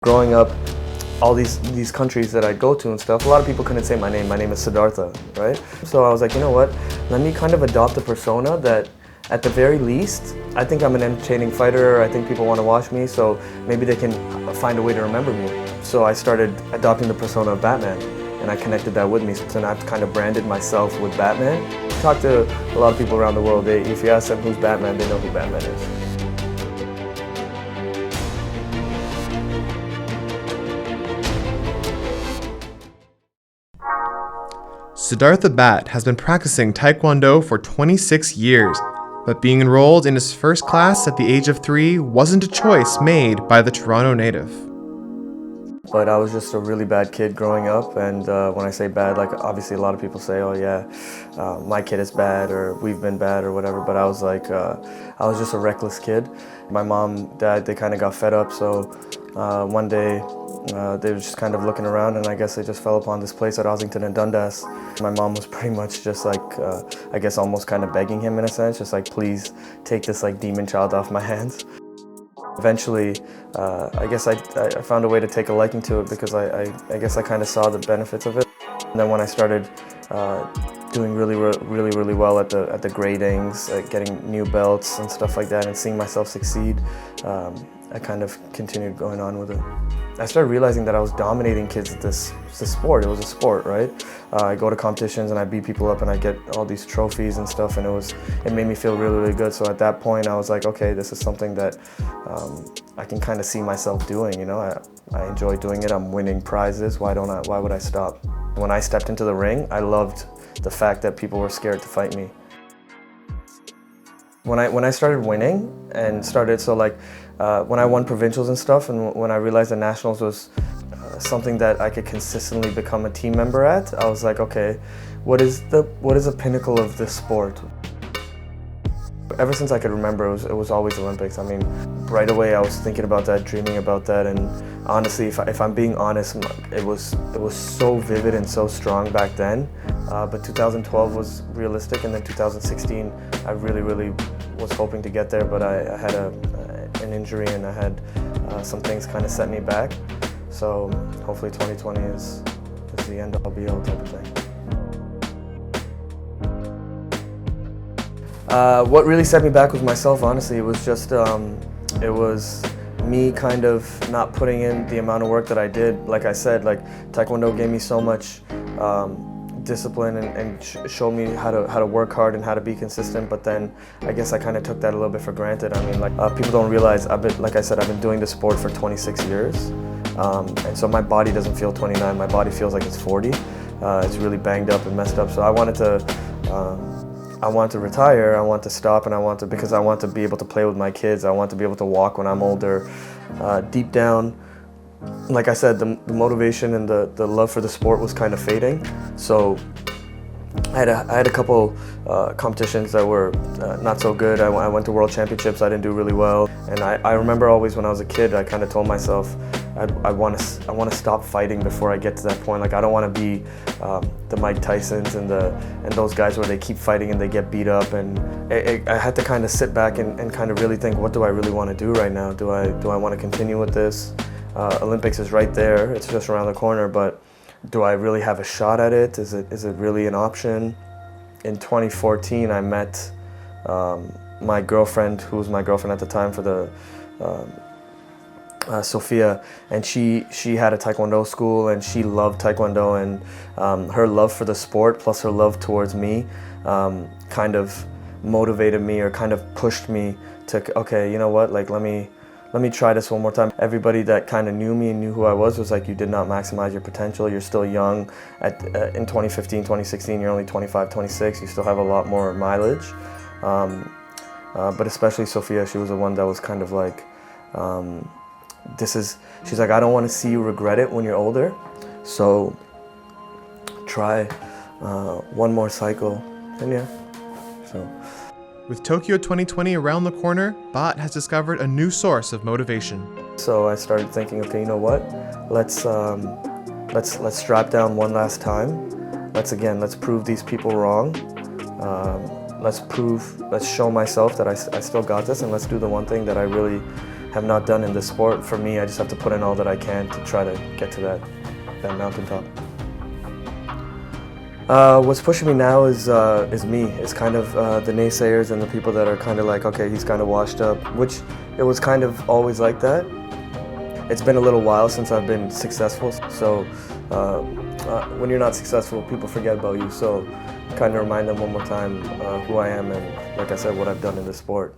Growing up, all these countries that I go to and stuff, a lot of people couldn't say my name. My name is Siddhartha, right? So I was like, you know what? Let me kind of adopt a persona that, at the very least, I think I'm an entertaining fighter. I think people want to watch me, so maybe they can find a way to remember me. So I started adopting the persona of Batman, and I connected that with me. So now I've kind of branded myself with Batman. I talk to a lot of people around the world. If you ask them who's Batman, they know who Batman is. Siddhartha Bhat has been practicing Taekwondo for 26 years, but being enrolled in his first class at the age of 3 wasn't a choice made by the Toronto native. But I was just a really bad kid growing up, and when I say bad, like obviously a lot of people say, oh yeah, my kid is bad, or we've been bad, or whatever, but I was like, I was just a reckless kid. My mom, dad, they kind of got fed up, so one day they were just kind of looking around, and I guess they just fell upon this place at Ossington and Dundas. My mom was pretty much just like, I guess almost kind of begging him in a sense, just like, please take this like demon child off my hands. Eventually, I guess I found a way to take a liking to it because I guess I kind of saw the benefits of it. And then when I started doing really well at the gradings, getting new belts and stuff like that, and seeing myself succeed, I kind of continued going on with it. I started realizing that I was dominating kids at this sport. It was a sport, right? I go to competitions and I beat people up and I get all these trophies and stuff, and it made me feel really good. So at that point I was like, okay, this is something that I can kind of see myself doing, you know? I enjoy doing it, I'm winning prizes, why would I stop? When I stepped into the ring, I loved the fact that people were scared to fight me. When I started winning and when I won provincials and stuff, and when I realized that nationals was something that I could consistently become a team member at, I was like, okay, what is the pinnacle of this sport? Ever since I could remember, it was always Olympics. I mean, right away I was thinking about that, dreaming about that, and honestly, if I'm being honest, it was so vivid and so strong back then. But 2012 was realistic, and then 2016, I really was hoping to get there, but I had an injury and I had some things kind of set me back. So hopefully 2020 is the end all be all type of thing. What really set me back was myself, honestly. It was just, it was me kind of not putting in the amount of work that I did. Like I said, like Taekwondo gave me so much discipline and showed me how to work hard and how to be consistent, but then I guess I kind of took that a little bit for granted. I mean, like people don't realize, like I said, I've been doing this sport for 26 years, and so my body doesn't feel 29, my body feels like it's 40. It's really banged up and messed up, so I wanted to retire, I want to stop, and because I want to be able to play with my kids, I want to be able to walk when I'm older. Deep down, like I said, the motivation and the love for the sport was kind of fading. So I had a couple competitions that were not so good. I went to World Championships, I didn't do really well. And I remember always when I was a kid, I kind of told myself, I want to stop fighting before I get to that point. Like I don't want to be the Mike Tysons and those guys where they keep fighting and they get beat up. And I had to kind of sit back and kind of really think, what do I really want to do right now? Do I want to continue with this? Olympics is right there, it's just around the corner, but do I really have a shot at it? Is it really an option? In 2014, I met my girlfriend, who was my girlfriend at the time for the Sophia, and she had a Taekwondo school and she loved Taekwondo, and her love for the sport plus her love towards me kind of motivated me, or kind of pushed me to, okay, you know what, like let me try this one more time. Everybody that kind of knew me and knew who I was like, you did not maximize your potential, you're still young. In 2015, 2016, you're only 25, 26, you still have a lot more mileage. But especially Sophia, she was the one that was kind of like, she's like, I don't want to see you regret it when you're older, so try one more cycle, and yeah, so. With Tokyo 2020 around the corner, Bhat has discovered a new source of motivation. So I started thinking, okay, you know what? Let's strap down one last time. Let's prove these people wrong. Let's show myself that I still got this, and let's do the one thing that I really have not done in this sport. For me, I just have to put in all that I can to try to get to that mountaintop. What's pushing me now is me. It's kind of the naysayers and the people that are kind of like, okay, he's kind of washed up, which it was kind of always like that. It's been a little while since I've been successful, so when you're not successful, people forget about you. So kind of remind them one more time who I am and, like I said, what I've done in this sport.